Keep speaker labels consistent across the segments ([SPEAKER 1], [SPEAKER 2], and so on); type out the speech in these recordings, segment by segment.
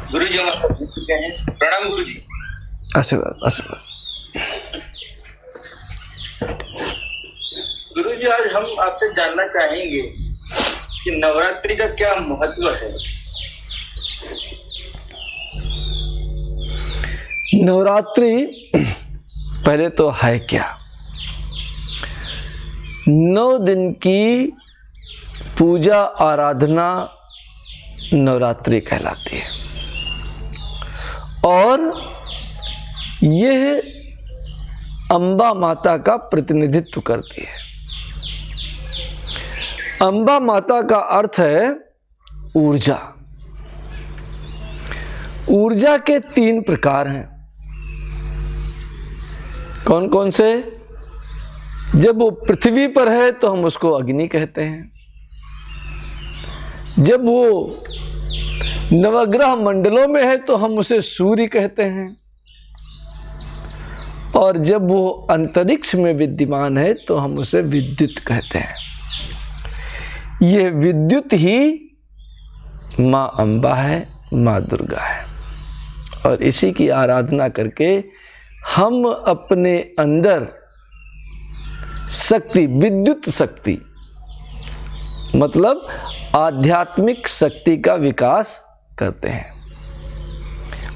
[SPEAKER 1] गुरु जी हम चुके हैं। प्रणाम गुरु जी।
[SPEAKER 2] आशीर्वाद आशीर्वाद।
[SPEAKER 1] गुरु जी आज हम आपसे जानना चाहेंगे कि नवरात्रि का क्या महत्व है।
[SPEAKER 2] नवरात्रि पहले तो है क्या? 9 दिन की पूजा आराधना नवरात्रि कहलाती है और यह अम्बा माता का प्रतिनिधित्व करती है। अम्बा माता का अर्थ है ऊर्जा। ऊर्जा के 3 प्रकार हैं। कौन कौन से? जब वो पृथ्वी पर है तो हम उसको अग्नि कहते हैं। जब वो नवग्रह मंडलों में है तो हम उसे सूर्य कहते हैं। और जब वो अंतरिक्ष में विद्यमान है तो हम उसे विद्युत कहते हैं। यह विद्युत ही माँ अम्बा है, माँ दुर्गा है। और इसी की आराधना करके हम अपने अंदर शक्ति, विद्युत शक्ति मतलब आध्यात्मिक शक्ति का विकास करते हैं।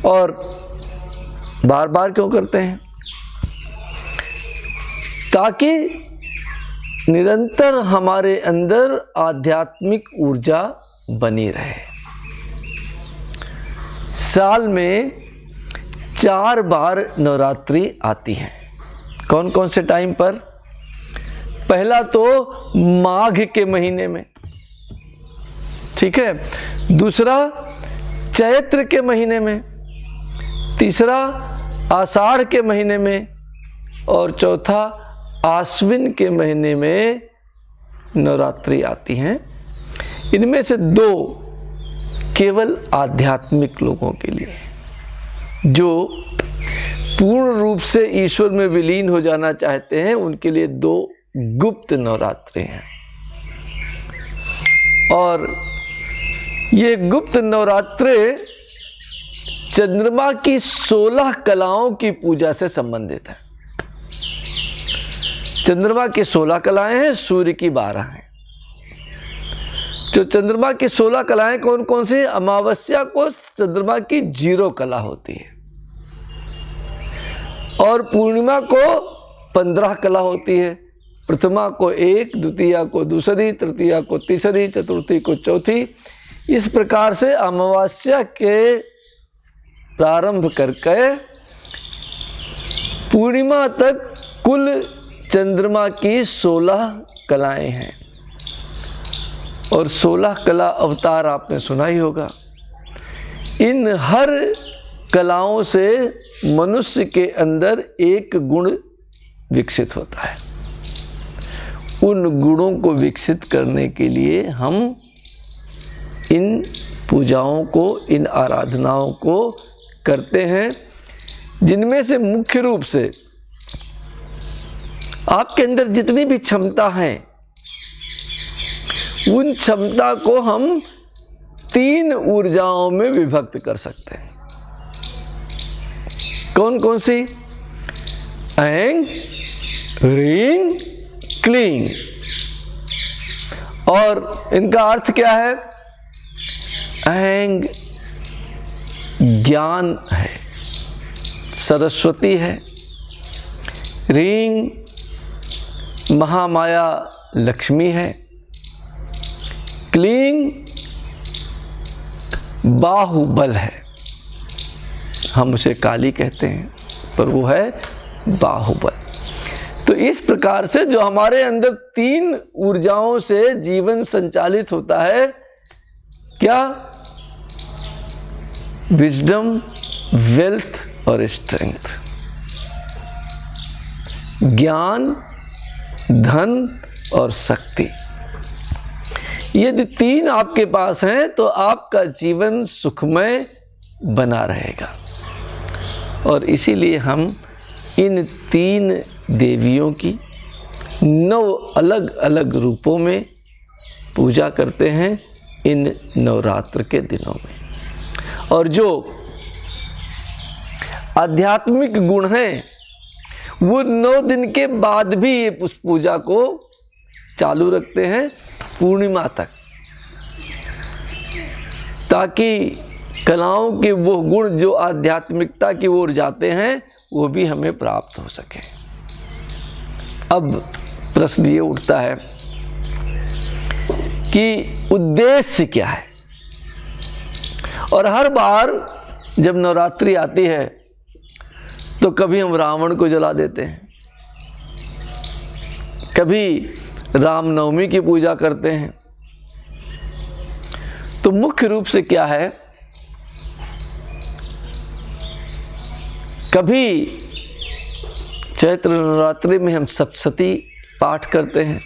[SPEAKER 2] और बार बार क्यों करते हैं? ताकि निरंतर हमारे अंदर आध्यात्मिक ऊर्जा बनी रहे। साल में 4 बार नवरात्रि आती है। कौन कौन से टाइम पर? पहला तो माघ के महीने में, ठीक है। दूसरा चैत्र के महीने में, तीसरा आषाढ़ के महीने में और चौथा आश्विन के महीने में नवरात्रि आती हैं। इनमें से 2 केवल आध्यात्मिक लोगों के लिए, जो पूर्ण रूप से ईश्वर में विलीन हो जाना चाहते हैं, उनके लिए 2 गुप्त नवरात्रि हैं। और ये गुप्त नवरात्रि चंद्रमा की 16 कलाओं की पूजा से संबंधित है। चंद्रमा की 16 कलाएं हैं, सूर्य की 12 हैं। जो चंद्रमा की 16 कलाएं कौन कौन सी? अमावस्या को चंद्रमा की 0 कला होती है और पूर्णिमा को 15 कला होती है। प्रथमा को 1, द्वितीया को दूसरी, तृतीया को तीसरी, चतुर्थी को चौथी। इस प्रकार से अमावस्या के प्रारंभ करके पूर्णिमा तक कुल चंद्रमा की 16 कलाएं हैं। और 16 कला अवतार आपने सुना ही होगा। इन हर कलाओं से मनुष्य के अंदर एक गुण विकसित होता है। उन गुणों को विकसित करने के लिए हम इन पूजाओं को, इन आराधनाओं को करते हैं, जिनमें से मुख्य रूप से आपके अंदर जितनी भी क्षमता है, उन क्षमता को हम 3 ऊर्जाओं में विभक्त कर सकते हैं। कौन कौन सी? ऐंग, ह्रीं, क्लीं। और इनका अर्थ क्या है? ऐंग ज्ञान है, सरस्वती है। ह्रीं महामाया लक्ष्मी है। क्लीं बाहुबल है। हम उसे काली कहते हैं पर वो है बाहुबल। तो इस प्रकार से जो हमारे अंदर 3 ऊर्जाओं से जीवन संचालित होता है, क्या? विजडम, वेल्थ और स्ट्रेंथ। ज्ञान, धन और शक्ति। यदि 3 आपके पास हैं तो आपका जीवन सुखमय बना रहेगा। और इसीलिए हम इन 3 देवियों की 9 अलग अलग रूपों में पूजा करते हैं इन नवरात्र के दिनों में। और जो आध्यात्मिक गुण हैं वो 9 दिन के बाद भी ये पुष्प पूजा को चालू रखते हैं पूर्णिमा तक, ताकि कलाओं के वो गुण जो आध्यात्मिकता की ओर जाते हैं वो भी हमें प्राप्त हो सके। अब प्रश्न ये उठता है कि उद्देश्य क्या है। और हर बार जब नवरात्रि आती है तो कभी हम रावण को जला देते हैं, कभी रामनवमी की पूजा करते हैं। तो मुख्य रूप से क्या है, कभी चैत्र नवरात्रि में हम सप्तशती पाठ करते हैं।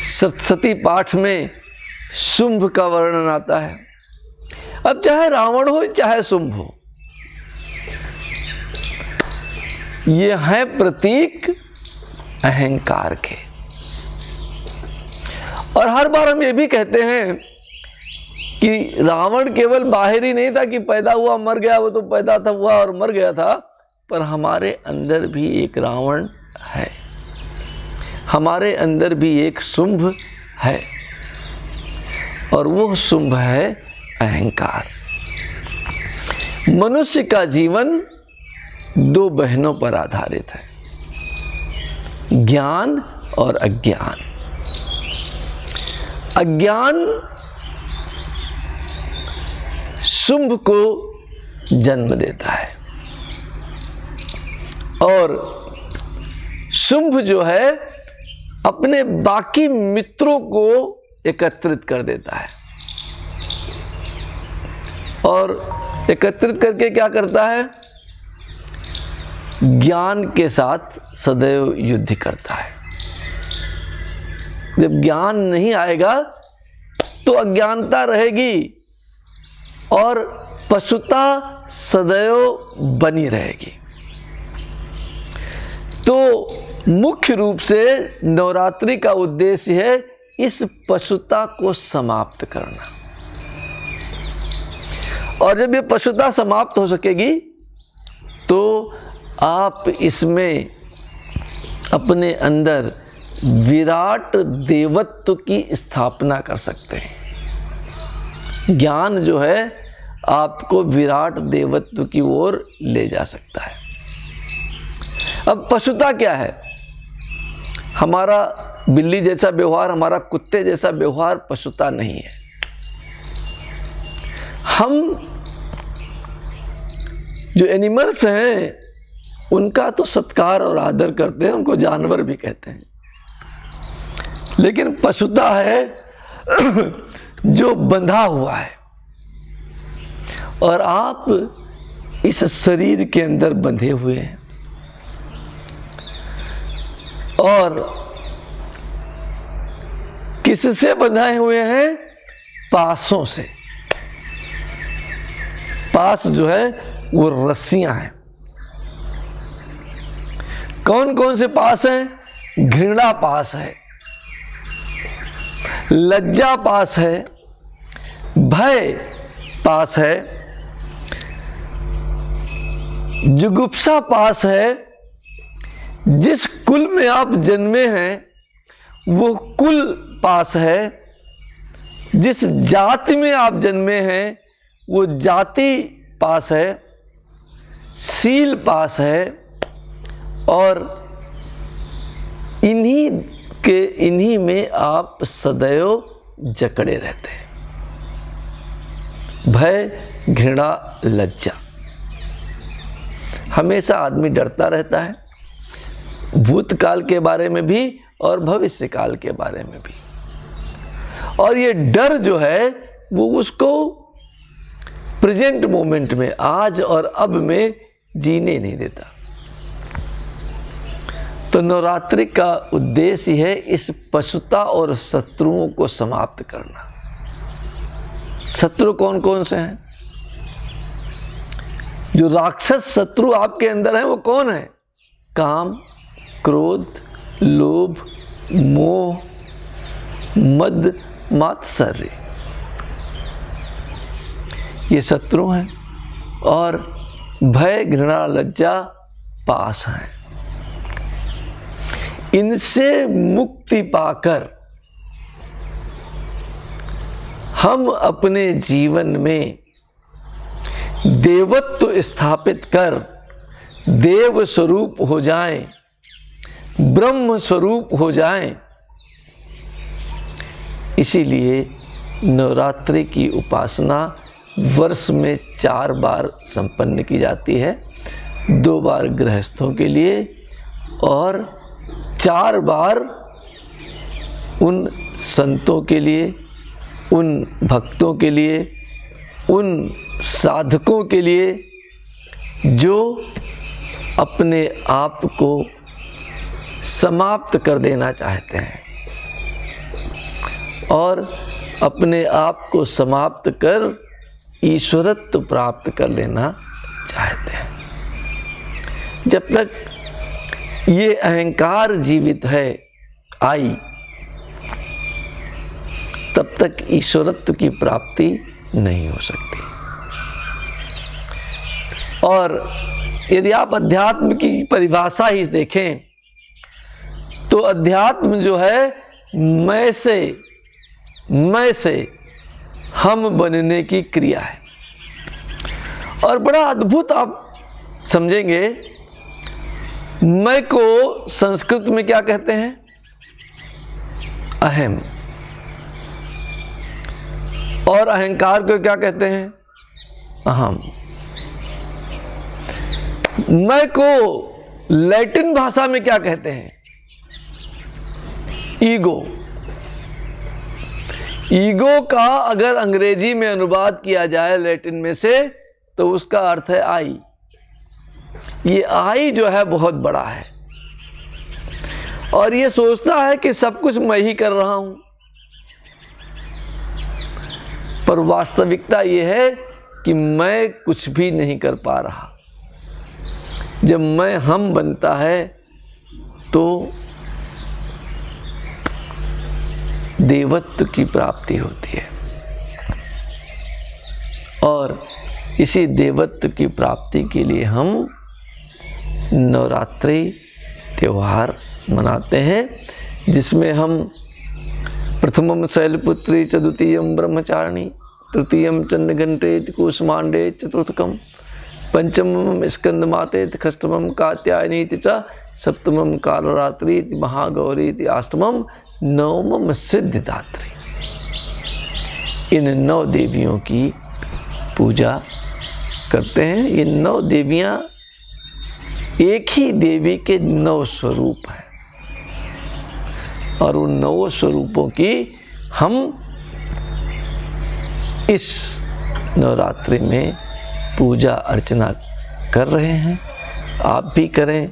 [SPEAKER 2] सप्तशती पाठ में शुंभ का वर्णन आता है। अब चाहे रावण हो चाहे शुंभ हो, ये है प्रतीक अहंकार के। और हर बार हम ये भी कहते हैं कि रावण केवल बाहर ही नहीं था कि पैदा हुआ मर गया, वो तो पैदा था हुआ और मर गया था, पर हमारे अंदर भी एक रावण है, हमारे अंदर भी एक शुंभ है, और वो शुंभ है अहंकार। मनुष्य का जीवन 2 बहनों पर आधारित है, ज्ञान और अज्ञान। अज्ञान शुंभ को जन्म देता है और शुंभ जो है अपने बाकी मित्रों को एकत्रित कर देता है और एकत्रित करके क्या करता है, ज्ञान के साथ सदैव युद्ध करता है। जब ज्ञान नहीं आएगा तो अज्ञानता रहेगी और पशुता सदैव बनी रहेगी। तो मुख्य रूप से नवरात्रि का उद्देश्य है इस पशुता को समाप्त करना। और जब ये पशुता समाप्त हो सकेगी तो आप इसमें अपने अंदर विराट देवत्व की स्थापना कर सकते हैं। ज्ञान जो है आपको विराट देवत्व की ओर ले जा सकता है। अब पशुता क्या है? हमारा बिल्ली जैसा व्यवहार, हमारा कुत्ते जैसा व्यवहार पशुता नहीं है। हम जो एनिमल्स हैं उनका तो सत्कार और आदर करते हैं, उनको जानवर भी कहते हैं, लेकिन पशुता है जो बंधा हुआ है और आप इस शरीर के अंदर बंधे हुए हैं और किससे बंधाए हुए हैं? पासों से। पास जो है वो रस्सियां हैं। कौन कौन से पास हैं? घृणा पास है, लज्जा पास है, भय पास है, जुगुप्सा पास है। जिस कुल में आप जन्मे हैं वो कुल पास है, जिस जाति में आप जन्मे हैं वो जाति पास है, सील पास है, और इन्हीं में आप सदैव जकड़े रहते हैं। भय, घृणा, लज्जा। हमेशा आदमी डरता रहता है, भूतकाल के बारे में भी और भविष्य काल के बारे में भी। और ये डर जो है वो उसको प्रेजेंट मोमेंट में, आज और अब में जीने नहीं देता। तो नवरात्रि का उद्देश्य है इस पशुता और शत्रुओं को समाप्त करना। शत्रु कौन कौन से हैं? जो राक्षस शत्रु आपके अंदर हैं वो कौन है? काम, क्रोध, लोभ, मोह, मद, मात्सर्य। ये शत्रु हैं और भय घृणा लज्जा पास हैं। इनसे मुक्ति पाकर हम अपने जीवन में देवत्व स्थापित कर देव स्वरूप हो जाएं, ब्रह्म स्वरूप हो जाएं। इसीलिए नवरात्रि की उपासना वर्ष में 4 बार संपन्न की जाती है, 2 बार गृहस्थों के लिए और 4 बार उन संतों के लिए, उन भक्तों के लिए, उन साधकों के लिए जो अपने आप को समाप्त कर देना चाहते हैं और अपने आप को समाप्त कर ईश्वरत्व प्राप्त कर लेना चाहते हैं। जब तक ये अहंकार जीवित है आई, तब तक ईश्वरत्व की प्राप्ति नहीं हो सकती। और यदि आप अध्यात्म की परिभाषा ही देखें तो अध्यात्म जो है मैं से हम बनने की क्रिया है। और बड़ा अद्भुत आप समझेंगे, मैं को संस्कृत में क्या कहते हैं? अहम। और अहंकार को क्या कहते हैं? अहम। मैं को लैटिन भाषा में क्या कहते हैं? ईगो। ईगो का अगर अंग्रेजी में अनुवाद किया जाए लैटिन में से तो उसका अर्थ है आई। ये आई जो है बहुत बड़ा है और ये सोचता है कि सब कुछ मैं ही कर रहा हूं, पर वास्तविकता ये है कि मैं कुछ भी नहीं कर पा रहा। जब मैं हम बनता है तो देवत्व की प्राप्ति होती है और इसी देवत्व की प्राप्ति के लिए हम नवरात्रि त्यौहार मनाते हैं, जिसमें हम प्रथमम शैलपुत्री च द्वितीयम ब्रह्मचारिणी तृतीयम चंद्रघंटे कूष्मांडे चतुर्थकम पंचमम स्कंदमाते षष्ठमम कात्यायनी च सप्तमम कालरात्रि महागौरी अष्टमम नवमम सिद्धिदात्री। इन 9 देवियों की पूजा करते हैं। ये 9 देवियां एक ही देवी के 9 स्वरूप हैं और उन 9 स्वरूपों की हम इस नवरात्रि में पूजा अर्चना कर रहे हैं। आप भी करें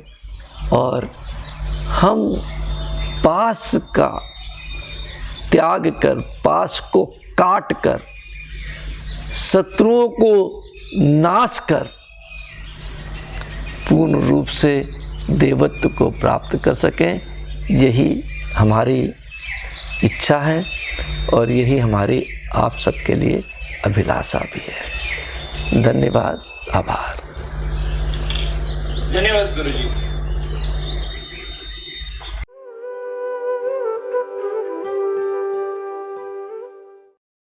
[SPEAKER 2] और हम पास का त्याग कर, पास को काट कर, शत्रुओं को नाश कर पूर्ण रूप से देवत्व को प्राप्त कर सकें, यही हमारी इच्छा है और यही हमारी आप सबके लिए अभिलाषा भी है। धन्यवाद, आभार।
[SPEAKER 1] धन्यवाद गुरुजी।